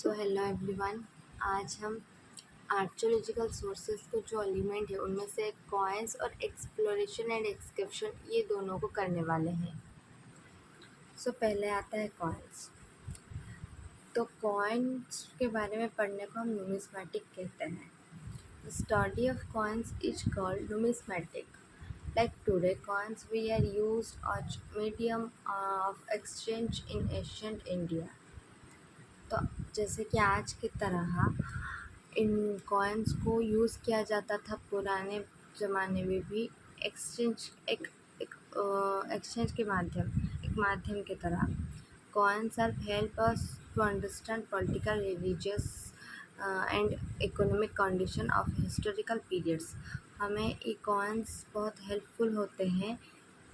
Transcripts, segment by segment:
So hello everyone. आज हम archaeological sources को जो एलिमेंट है उनमें से कॉइन्स और एक्सप्लोरेशन एंड एक्सकैवेशन ये दोनों को करने वाले हैं। सो पहले आता है कॉइन्स। तो कॉइन्स के बारे में पढ़ने को हम न्यूमिस्मेटिक कहते हैं। The study of coins is called numismatic. Like today, coins we are used as medium of exchange in ancient India. तो जैसे कि आज की तरह इन कॉइन्स को यूज़ किया जाता था पुराने ज़माने में भी एक्सचेंज के माध्यम की तरह। Coins are help us to understand political, religious and economic condition of historical periods. हमें ये कॉइन्स बहुत हेल्पफुल होते हैं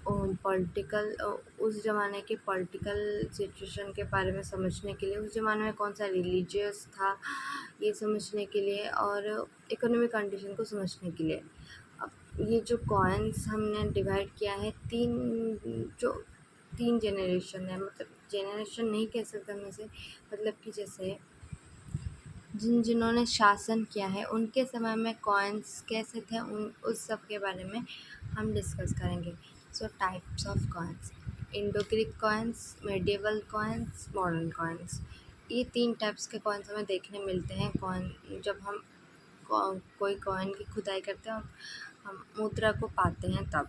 पॉलिटिकल उस ज़माने के पॉलिटिकल सिचुएशन के बारे में समझने के लिए, उस ज़माने में कौन सा रिलीजियस था ये समझने के लिए, और इकोनॉमिक कंडीशन को समझने के लिए। अब ये जो कॉइन्स हमने डिवाइड किया है तीन जनरेशन है, मतलब जनरेशन नहीं कह सकते हम इसे, मतलब कि जैसे जिन्होंने शासन किया है उनके समय में कॉइन्स कैसे थे उस सब के बारे में हम डिस्कस करेंगे। सो types of coins: Indo Greek coins, medieval coins, modern coins. ये तीन टाइप्स के कॉइन्स हमें देखने मिलते हैं जब हम कोई कॉइन की खुदाई करते हैं और हम मुद्रा को पाते हैं तब।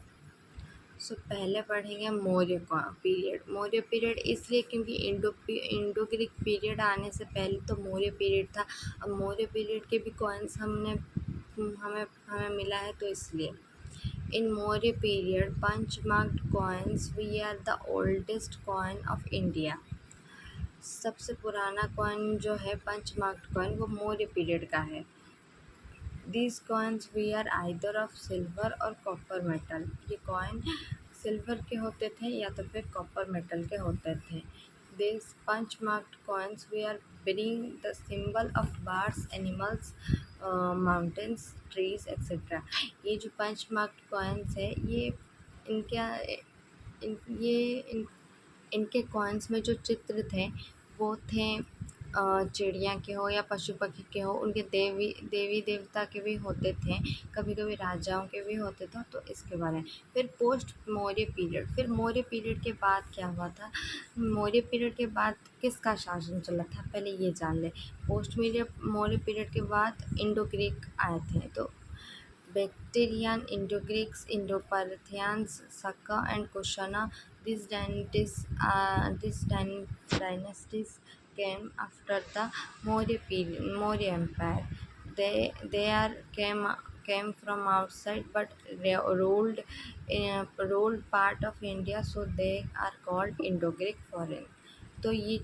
सो पहले पढ़ेंगे मौर्य पीरियड। मौर्य पीरियड इसलिए क्योंकि इंडो ग्रीक पीरियड आने से पहले तो मौर्य पीरियड था। अब मौर्य पीरियड के भी कॉइन्स हमें हमें मिला है, तो इसलिए इन Maurya period punch marked coins we are the oldest coin of India. सबसे पुराना कॉइन जो है पंच मार्क्ड कॉइन वो मौर्य पीरियड का है। These coins were either of silver और कॉपर मेटल। ये कॉइन सिल्वर के होते थे या तो फिर कॉपर मेटल के होते थे। These punch marked coins were bearing the symbol of birds, animals, mountains, trees, etc. ये जो पंच मार्क्ड कॉइन्स है ये इनके कॉइन्स में जो चित्र थे वो थे चिड़िया के हो या पशु पक्षी के हो, उनके देवी देवता के भी होते थे, कभी कभी राजाओं के भी होते थे। तो इसके बारे में फिर पोस्ट मौर्य पीरियड। फिर मौर्य पीरियड के बाद क्या हुआ था? मौर्य पीरियड के बाद किसका शासन चला था पहले ये जान ले। मौर्य पीरियड के बाद इंडो ग्रीक आए थे। तो Bactrian, Indo-Greeks, Indo-Parthians, Saka and Kushana. These dynasties came after the Maurya Empire. Came from outside but ruled part of India, so they are called Indo-Greek foreign. तो ये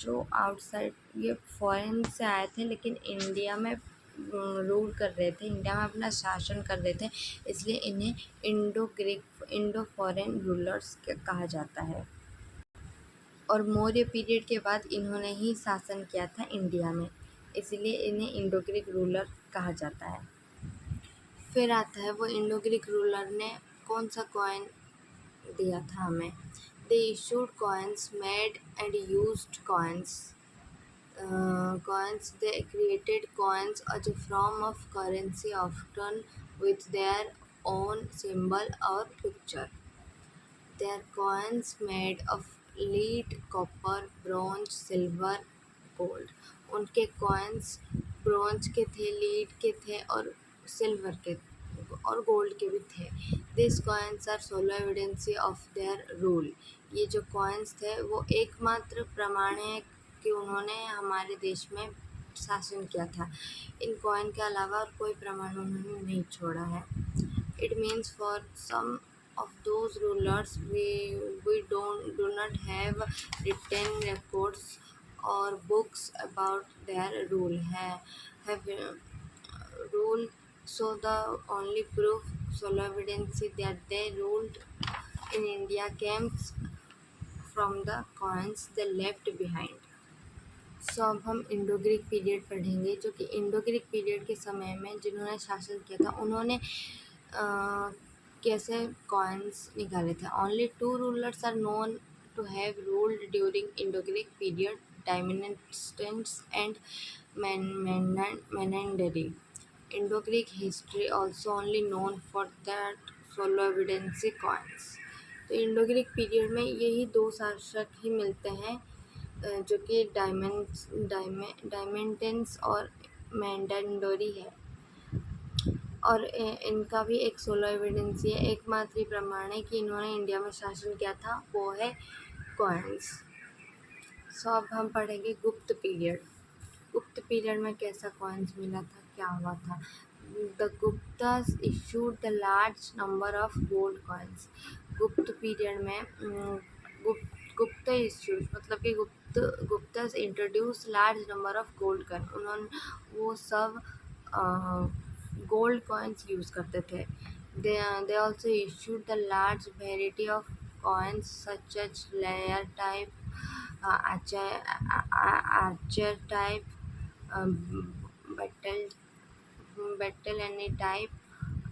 जो आउटसाइड ये foreign से आए थे लेकिन इंडिया में रूल कर रहे थे, इंडिया में अपना शासन कर रहे थे, इसलिए इन्हें इंडो फॉरेन रूलर्स कहा जाता है। और मौर्य पीरियड के बाद इन्होंने ही शासन किया था इंडिया में, इसलिए इन्हें इंडो ग्रीक रूलर कहा जाता है। फिर आता है वो इंडो ग्रीक रूलर ने कौन सा कॉइन दिया था हमें। They issued coins, made and used coins. They created coins as a form of currency, often with their own symbol or picture. They are coins made of lead, copper, bronze, silver, gold. उनके coins bronze के थे, lead के थे और silver के और gold के भी थे। These coins are sole evidence of their rule. ये जो coins थे वो एकमात्र प्रमाण है कि उन्होंने हमारे देश में शासन किया था। इन कॉइन के अलावा और कोई प्रमाण उन्होंने नहीं छोड़ा है। It means for some of those rulers we do not have written records or books about their rule. So the only proof, sole evidence that they ruled in India came from the coins they left behind. सो अब हम Indo Greek period पढ़ेंगे, जो कि Indo Greek period के समय में जिन्होंने शासन किया था उन्होंने कैसे कॉइन्स निकाले थे। Only 2 rulers are known to have ruled during Indo Greek period Dimensions and Menandri. Indo-Greek history also only known for that solo evidence coins. तो इंडो ग्रीक पीरियड में यही दो शासक ही मिलते हैं जो कि डायमेंटेंस और मैंडेंडोरी है, और इनका भी एक सोलो एविडेंस है, एकमात्र प्रमाण है कि इन्होंने इंडिया में शासन किया था, वो है कॉइन्स। सो अब हम पढ़ेंगे गुप्त पीरियड। गुप्त पीरियड में कैसा कॉइन्स मिला था, क्या हुआ था। The Guptas issued the large number of gold coins. Gupta period में गुप्त इश्यूज मतलब कि Guptas introduce large number of gold coin. उन्होंने वो सब गोल्ड कॉइन्स यूज़ करते थे। They also issued the large variety of coins such as layer type, archer type, battle any type,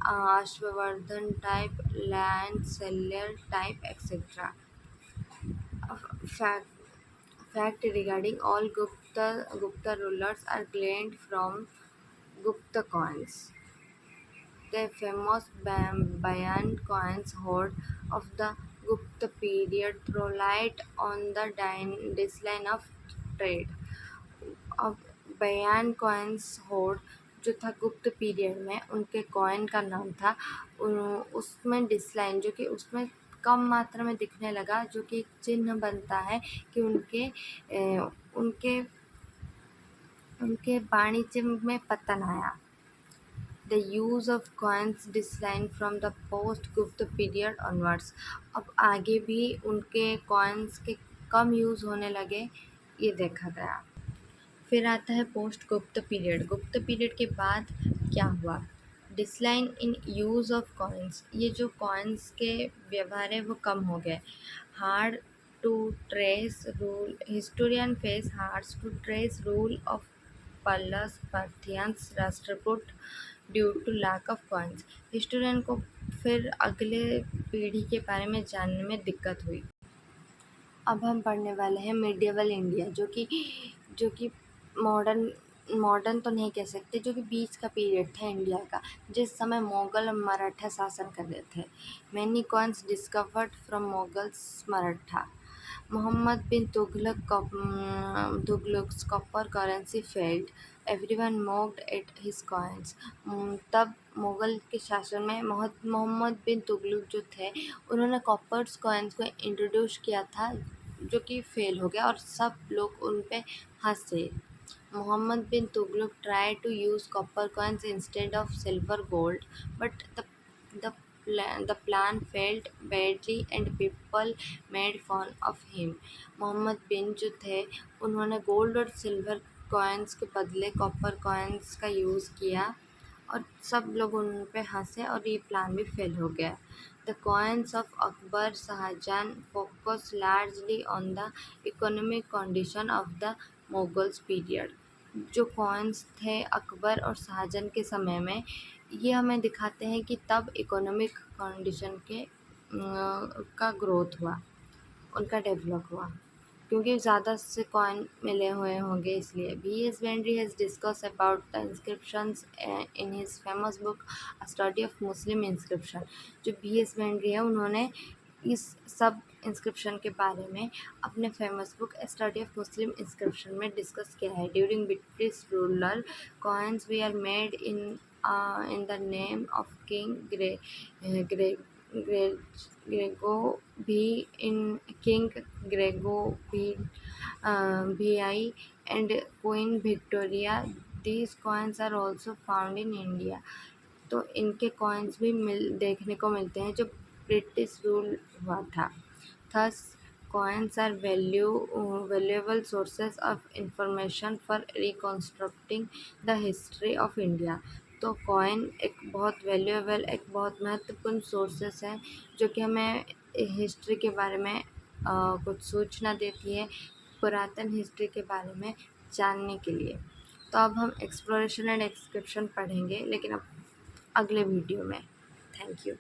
Ashwavardhan type, land seller type, etc. Fact Fact regarding all Gupta rulers are gleaned from Gupta coins. The famous Bayan coins hoard of the Gupta period throw light on the decline of trade. अब बयान coins horde जो था गुप्त period में, उनके coin का नाम था, उसमें डिसलाइन जो कि उसमें कम मात्रा में दिखने लगा, जो कि एक चिन्ह बनता है कि उनके वाणिज्य में पतन आया। The use of coins declined from the post-गुप्त पीरियड onwards. अब आगे भी उनके कॉइन्स के कम यूज़ होने लगे, ये देखा गया। फिर आता है पोस्ट गुप्त पीरियड। गुप्त पीरियड के बाद क्या हुआ। Decline in use of coins, ये जो कॉइन्स के व्यवहार है वो कम हो गए। Hard to trace rule, historian face hard to trace rule of Pallavas Parthians Rashtrakuta due to lack of coins. Historian को फिर अगले पीढ़ी के बारे में जानने में दिक्कत हुई। अब हम पढ़ने वाले हैं मिडिएवल इंडिया, जो कि मॉडर्न तो नहीं कह सकते, जो कि बीच का पीरियड था इंडिया का, जिस समय मुग़ल और मराठा शासन कर रहे थे। Many coins discovered from Mughals Maratha. Mohammad bin Tughlaq's copper currency failed, everyone mocked at his coins. तब मुग़ल के शासन में मोहम्मद बिन तुगलक जो थे, उन्होंने कॉपर्स कॉइन्स को इंट्रोड्यूस किया था, जो कि फेल हो गया और सब लोग उन पे हंसे। Muhammad bin Tughlaq tried to use copper coins instead of silver gold, but the plan failed badly and people made fun of him. Mohammad बिन जो थे, उन्होंने गोल्ड और सिल्वर कॉइन्स के बदले कॉपर कॉइन्स का यूज़ किया और सब लोग उन पे हंसे और ये प्लान भी फेल हो गया। The coins of Akbar Shahjahan focus largely on the economic condition of the Mughals period. जो कॉइन्स थे अकबर और शाहजहां के समय में, ये हमें दिखाते हैं कि तब इकोनॉमिक कंडीशन का ग्रोथ हुआ, उनका डेवलप हुआ, क्योंकि ज़्यादा से कॉइन मिले हुए होंगे इसलिए। B.S. Vendry has discussed about the inscriptions in his famous book A Study of Muslim Inscription. जो B.S. Vendry है, उन्होंने इस सब इंस्क्रिप्शन के बारे में अपने famous book a study of Muslim inscription में डिस्कस किया है। During British ruler, coins we are made in the name of king Grego VI and Queen Victoria. These coins are also found in India. तो इनके coins भी देखने को मिलते हैं जो ब्रिटिश रूल हुआ था। Thus, coins are valuable sources of information for reconstructing the history of India. तो कॉइन एक बहुत वैल्यूएबल, एक बहुत महत्वपूर्ण सोर्सेस है जो कि हमें हिस्ट्री के बारे में कुछ सूचना देती है, पुरातन हिस्ट्री के बारे में जानने के लिए। तो अब हम एक्सप्लोरेशन एंड एक्सक्रिप्शन पढ़ेंगे, लेकिन अब अगले वीडियो में। Thank you.